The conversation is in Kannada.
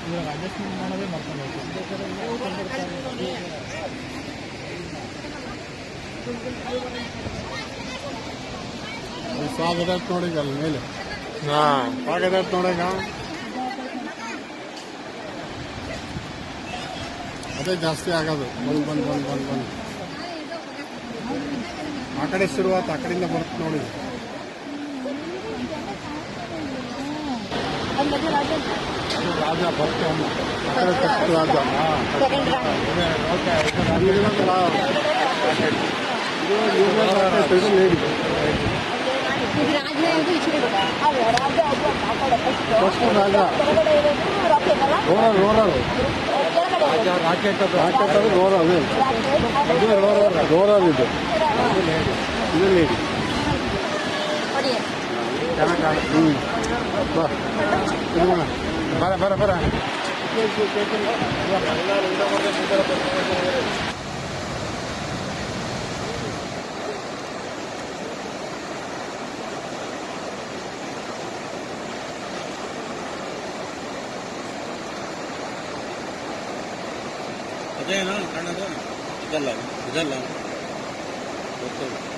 ಇವಾಗ ಅಡ್ಜಸ್ಟ್ಮೆಂಟ್ ಮಾಡೋದೇ ಮಾಡ್ಕೊಂಡು ಸ್ವಾಗತ ನೋಡಿ ಅಲ್ಲಿ ಮೇಲೆ ಸ್ವಾಗತ ನೋಡೀಗ ಅದೇ ಜಾಸ್ತಿ ಆಗೋದು ಬಂದು ಆ ಕಡೆ ಶುರುವಾತು ಆ ಕಡೆಯಿಂದ ಬರುತ್ತೆ ನೋಡಿ ರಾಜ ಬರುತ್ತೆ ಆ ಕಡೆ ಫಸ್ಟ್ ರಾಜ ಲೇಡಿ ಫಸ್ಟ್ ರಾಜ ರೋರರ್ ರಾಕೆಟ್ ಅದು ರೋರರ್ ರೋರರ್ ಇದು ಲೇಡಿ ಚೆನ್ನಾಗಿ ಬರ ಅದೇನೋ ಕಾಣೋದು ಇದಲ್ಲ ಗೊತ್ತು